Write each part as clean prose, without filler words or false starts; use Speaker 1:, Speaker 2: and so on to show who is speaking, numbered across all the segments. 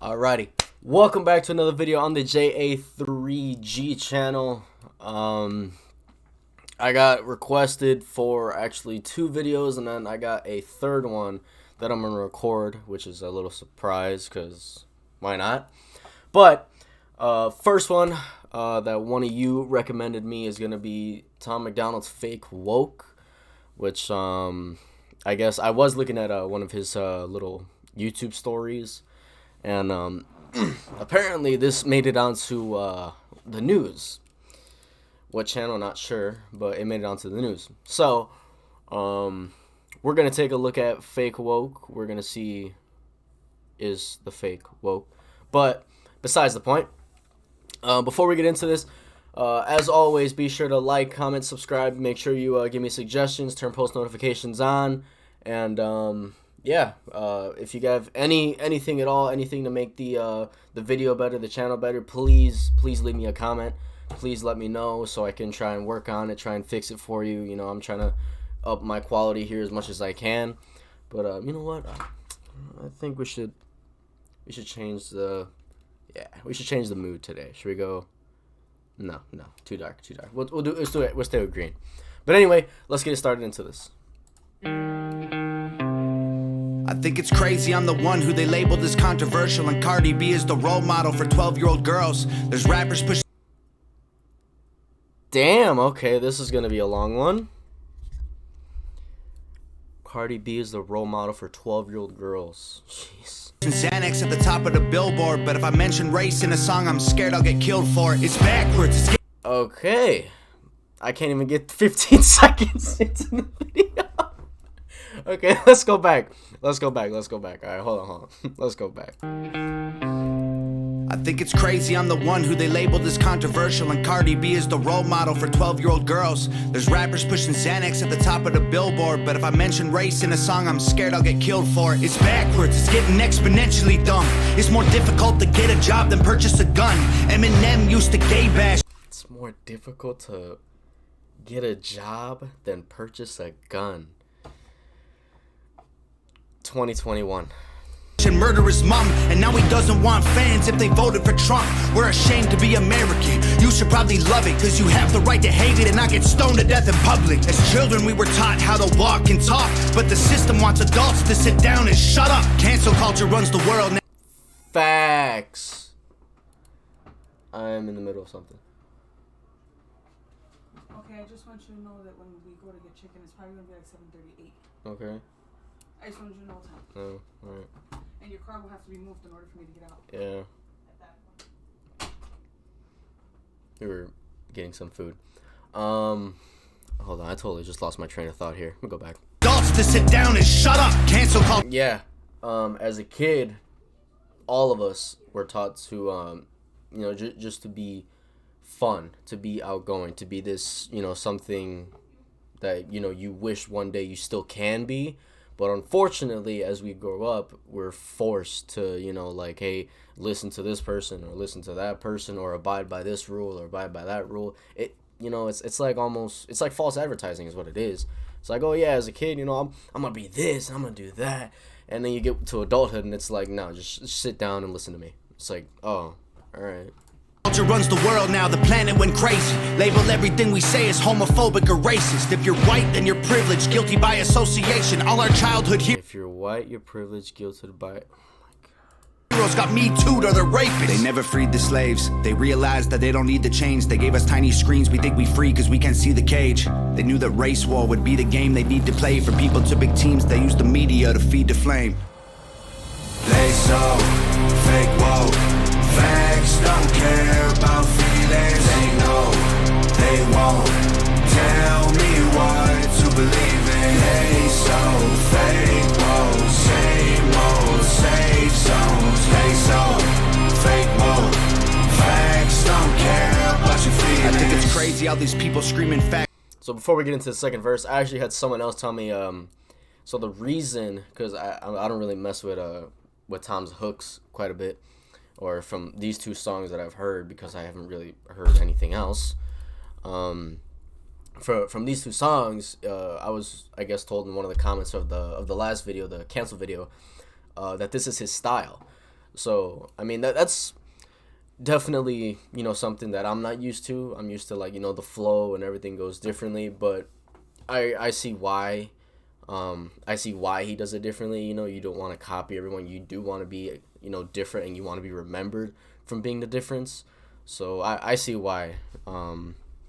Speaker 1: Alrighty, welcome back to another video on the JA3G channel. I got requested for actually 2 videos, and then I got a third one that I'm gonna record, which is a little surprise because why not? But first one that one of you recommended me is gonna be Tom Macdonald's Fake Woke, which I guess I was looking at one of his little YouTube stories. And apparently this made it onto the news. What channel, not sure, but it made it onto the news. So we're going to take a look at Fake Woke. We're going to see is the fake woke. But besides the point, before we get into this, as always, be sure to like, comment, subscribe. Make sure you give me suggestions, turn post notifications on, and yeah, if you have anything at all, anything to make the video better, the channel better, please leave me a comment. Please let me know so I can try and work on it, try and fix it for you. You know, I'm trying to up my quality here as much as I can. But you know what? I think we should change the mood today. Should we go? No, too dark. Let's do it. We'll stay with green. But anyway, let's get started into this.
Speaker 2: I think it's crazy I'm the one who they labeled as controversial, and Cardi B is the role model for 12-year-old girls. There's rappers push.
Speaker 1: Damn, okay, this is gonna be a long one. Cardi B is the role model for 12-year-old girls. Jeez.
Speaker 2: Xanax at the top of the billboard, but if I mention race in a song, I'm scared I'll get killed for it. It's backwards.
Speaker 1: Okay. I can't even get 15 seconds into the video. Okay, let's go back. All right, hold on. Let's go back.
Speaker 2: I think it's crazy I'm the one who they labeled as controversial, and Cardi B is the role model for 12-year-old girls. There's rappers pushing Xanax at the top of the billboard, but if I mention race in a song, I'm scared I'll get killed for it. It's backwards, it's getting exponentially dumb. It's more difficult to get a job than purchase a gun. Eminem used to gay bash.
Speaker 1: It's more difficult to get a job than purchase a gun. 2021.
Speaker 2: And murder his mom, and now he doesn't want fans if they voted for Trump. We're ashamed to be American. You should probably love it, cause you have the right to hate it and not get stoned to death in public. As children we were taught how to walk and talk, but the system wants adults to sit down and shut up. Cancel culture runs the world now.
Speaker 1: Facts. I am in the middle of something.
Speaker 3: Okay, I just want you to know that when we go to get chicken, it's probably gonna be like 7:38.
Speaker 1: Okay.
Speaker 3: I just wanted you to know time.
Speaker 1: Oh, alright.
Speaker 3: And your car will have to be moved in order for me to get out.
Speaker 1: Yeah.
Speaker 3: At that point.
Speaker 1: We were getting some food. Hold on, I totally just lost my train of thought here. Let me go back.
Speaker 2: Adults to sit down and shut up. Cancel culture.
Speaker 1: Yeah. As a kid, all of us were taught to, you know, just to be fun, to be outgoing, to be this, you know, something that, you know, you wish one day you still can be. But unfortunately, as we grow up, we're forced to, you know, like, hey, listen to this person or listen to that person or abide by this rule or abide by that rule. It, you know, it's like almost, it's like false advertising is what it is. It's like, oh yeah, as a kid, you know, I'm gonna be this, I'm gonna do that, and then you get to adulthood and it's like, no, just sit down and listen to me. It's like, oh, all right.
Speaker 2: Culture runs the world now, the planet went crazy. Label everything we say as homophobic or racist. If you're white, then you're privileged, guilty by association. All our childhood
Speaker 1: If you're white, you're privileged, guilty by...
Speaker 2: heroes got me too'd or they're rapists. They never freed the slaves. They realized that they don't need to change. They gave us tiny screens, we think we free cause we can't see the cage. They knew that race war would be the game they need to play. For people to big teams, they use the media to feed the flame. They so fake woke. Facts don't care about feelings. They know they won't tell me what to believe in. They so fake woke. Same old safe zones. They so fake woke. Facts don't care about your feelings. I think it's crazy how these people screaming facts.
Speaker 1: So before we get into the second verse, I actually had someone else tell me, so the reason, because I don't really mess with Tom's hooks quite a bit, or from these 2 songs that I've heard, because I haven't really heard anything else. From these 2 songs, I was, I guess, told in one of the comments of the last video, the cancel video, that this is his style. So I mean that's definitely, you know, something that I'm not used to. I'm used to, like, you know, the flow and everything goes differently, but I see why. I see why he does it differently. You know, you don't want to copy everyone. You do want to be, you know, different, and you want to be remembered from being the difference. So I see why.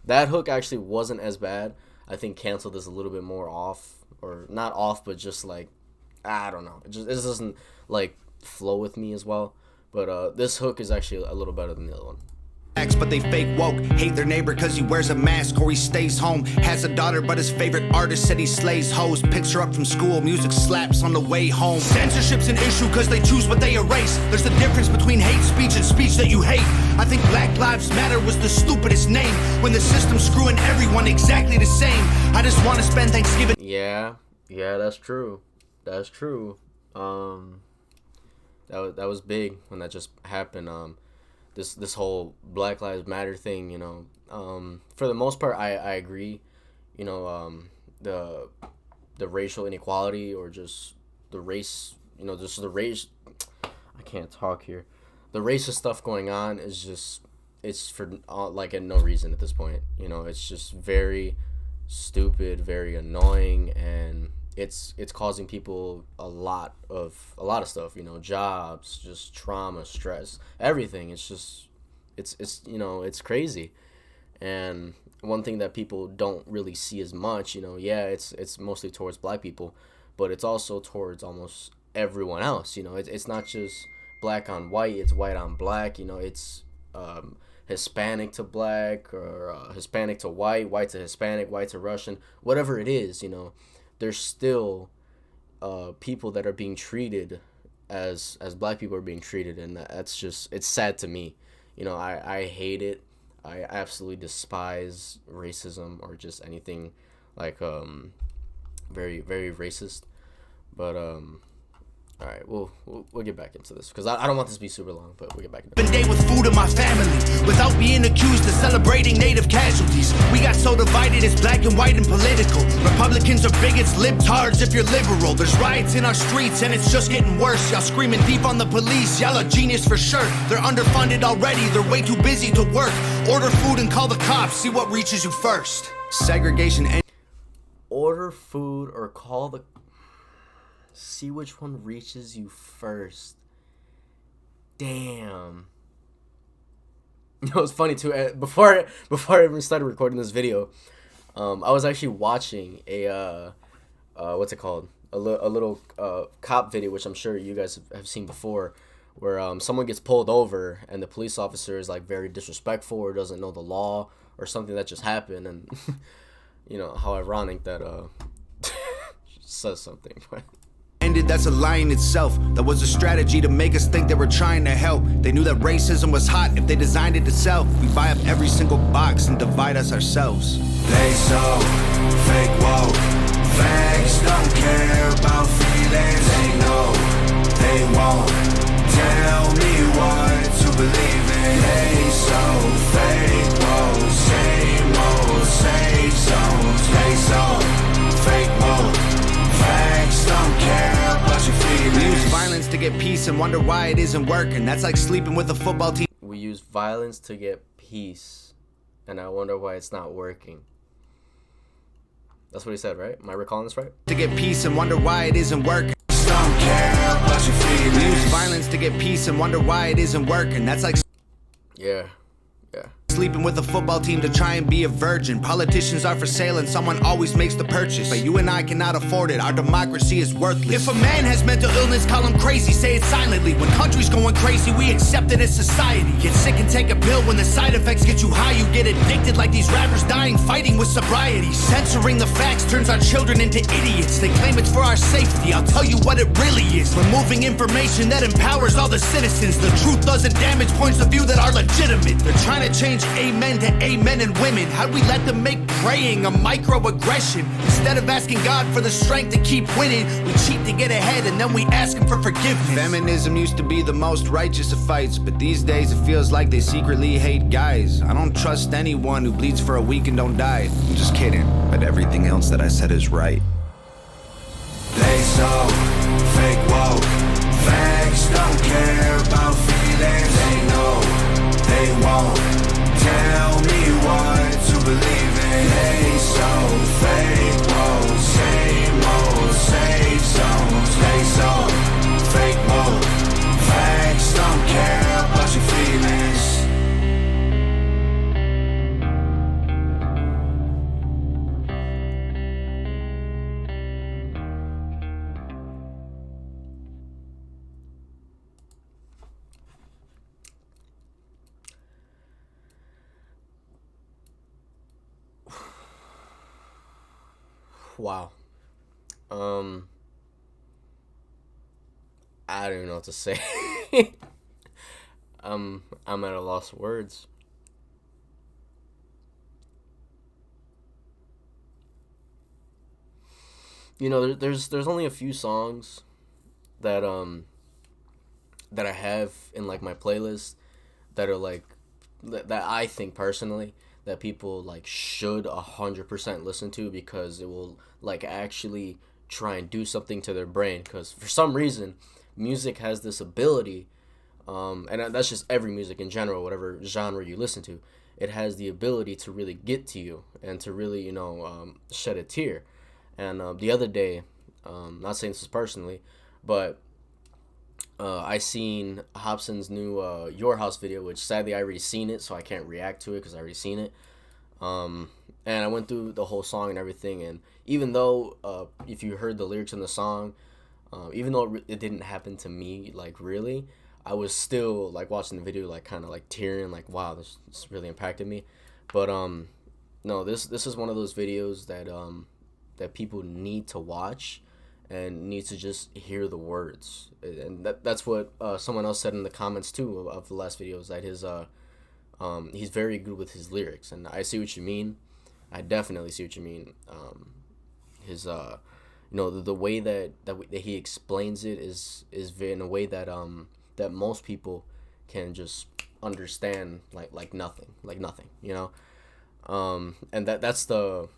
Speaker 1: That hook actually wasn't as bad. I think Canceled is a little bit more off, or not off, but just like, I don't know. It doesn't like flow with me as well. But this hook is actually a little better than the other one.
Speaker 2: But they fake woke, hate their neighbor cause he wears a mask or he stays home. Has a daughter but his favorite artist said he slays hoes. Picks her up from school, music slaps on the way home. Censorship's an issue cause they choose what they erase. There's a difference between hate speech and speech that you hate. I think Black Lives Matter was the stupidest name, when the system's screwing everyone exactly the same. I just want to spend Thanksgiving.
Speaker 1: Yeah, that's true. That's true. That was big when that just happened. This whole Black Lives Matter thing, you know. For the most part, I agree. You know, the racial inequality, or just the race, you know, just the race. I can't talk here. The racist stuff going on is just, it's for like no reason at this point. You know, it's just very stupid, very annoying, and it's causing people a lot of stuff, you know, jobs, just trauma, stress, everything. It's just it's you know, it's crazy. And one thing that people don't really see as much, you know, yeah, it's mostly towards black people, but it's also towards almost everyone else. You know, it's not just black on white, it's white on black. You know, it's Hispanic to black, or Hispanic to white, white to Hispanic, white to Russian, whatever it is. You know, there's still people that are being treated as black people are being treated, and that's just, it's sad to me. You know, I hate it. I absolutely despise racism, or just anything like very, very racist. But all right, we'll get back into this, because I don't want this to be super long, but we'll get back into it.
Speaker 2: Day with food in my family, without being accused of celebrating native casualties. We got so divided, it's black and white and political. Republicans are bigots, libtards if you're liberal. There's riots in our streets and it's just getting worse. Y'all screaming deep on the police, y'all a genius for sure. They're underfunded already, they're way too busy to work. Order food and call the cops, see what reaches you first. Segregation and
Speaker 1: order food or call the, see which one reaches you first. Damn. You know, it's funny too. Before I even started recording this video, I was actually watching a what's it called? A little cop video, which I'm sure you guys have seen before, where someone gets pulled over and the police officer is like very disrespectful or doesn't know the law or something that just happened, and you know how ironic that says something.
Speaker 2: ended, that's a lie in itself. That was a strategy to make us think they were trying to help. They knew that racism was hot if they designed it to sell. We buy up every single box and divide us ourselves. They so fake woke. Facts don't care about feelings. They know they won't tell me what to believe in. They so fake woke. Same old safe zones. They so fake woke. Facts don't care about your feelings. We use violence to get peace and wonder why it isn't working. That's like sleeping with a football team.
Speaker 1: We use violence to get peace, and I wonder why it's not working. That's what he said, right? Am I recalling this right?
Speaker 2: To get peace and wonder why it isn't working. Don't care about your feelings. We use violence to get peace and wonder why it isn't working. That's like
Speaker 1: yeah.
Speaker 2: sleeping with a football team to try and be a virgin. Politicians are for sale and someone always makes the purchase. But you and I cannot afford it. Our democracy is worthless. If a man has mental illness, call him crazy. Say it silently. When country's going crazy, we accept it as society. Get sick and take a pill. When the side effects get you high, you get addicted like these rappers dying fighting with sobriety. Censoring the facts turns our children into idiots. They claim it's for our safety. I'll tell you what it really is. Removing information that empowers all the citizens. The truth doesn't damage points of view that are legitimate. They're trying to change amen to amen and women. How'd we let them make praying a microaggression? Instead of asking God for the strength to keep winning, we cheat to get ahead and then we ask him for forgiveness. Feminism used to be the most righteous of fights, but these days it feels like they secretly hate guys. I don't trust anyone who bleeds for a week and don't die. I'm just kidding, but everything else that I said is right. They so fake woke. Facts don't care about
Speaker 1: Wow. I don't even know what to say. I'm at a loss of words. You know, there's only a few songs that that I have in like my playlist that are like that I think personally that people like should 100% listen to, because it will like actually try and do something to their brain, because for some reason music has this ability, and that's just every music in general, whatever genre you listen to, it has the ability to really get to you and to really, you know, shed a tear. And the other day, not saying this is personally, but I seen Hobson's new Your House video, which sadly I already seen it, so I can't react to it because I already seen it. And I went through the whole song and everything, and even though if you heard the lyrics in the song, even though it didn't happen to me, like really, I was still like watching the video, like kind of like tearing, like wow, this really impacted me. But no, this is one of those videos that that people need to watch and need to just hear the words, and that's what someone else said in the comments too of the last videos, that his he's very good with his lyrics, and I see what you mean. I definitely see what you mean. His you know, the way that he explains it is in a way that that most people can just understand like nothing, you know. And that's the,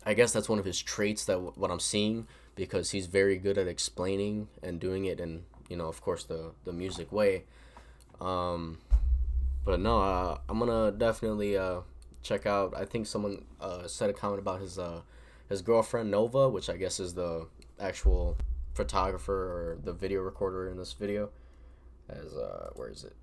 Speaker 1: I guess that's one of his traits, that what I'm seeing, because he's very good at explaining and doing it in, you know, of course the music way. But no, I'm gonna definitely check out. I think someone said a comment about his girlfriend Nova, which I guess is the actual photographer or the video recorder in this video. As where is it?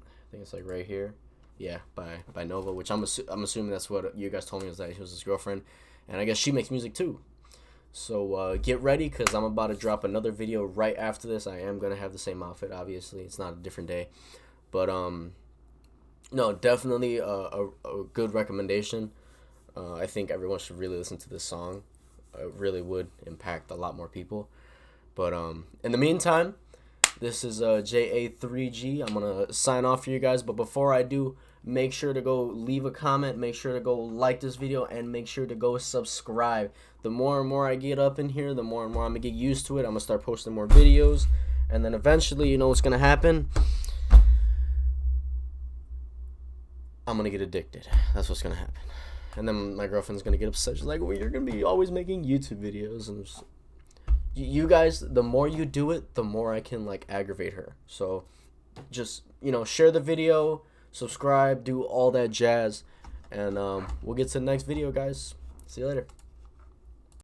Speaker 1: I think it's like right here. Yeah, by Nova, which I'm assuming that's what you guys told me, was that he was his girlfriend, and I guess she makes music too. So get ready, because I'm about to drop another video right after this. I am gonna have the same outfit. Obviously, it's not a different day, but no, definitely a good recommendation. I think everyone should really listen to this song. It really would impact a lot more people. But in the meantime, this is JA3G. I'm going to sign off for you guys. But before I do, make sure to go leave a comment. Make sure to go like this video. And make sure to go subscribe. The more and more I get up in here, the more and more I'm going to get used to it. I'm going to start posting more videos. And then eventually, you know what's going to happen? I'm going to get addicted. That's what's going to happen. And then my girlfriend's going to get upset. She's like, well, you're going to be always making YouTube videos. And just, you guys, the more you do it, the more I can like aggravate her. So just, you know, share the video, subscribe, do all that jazz, and we'll get to the next video, guys. See you later.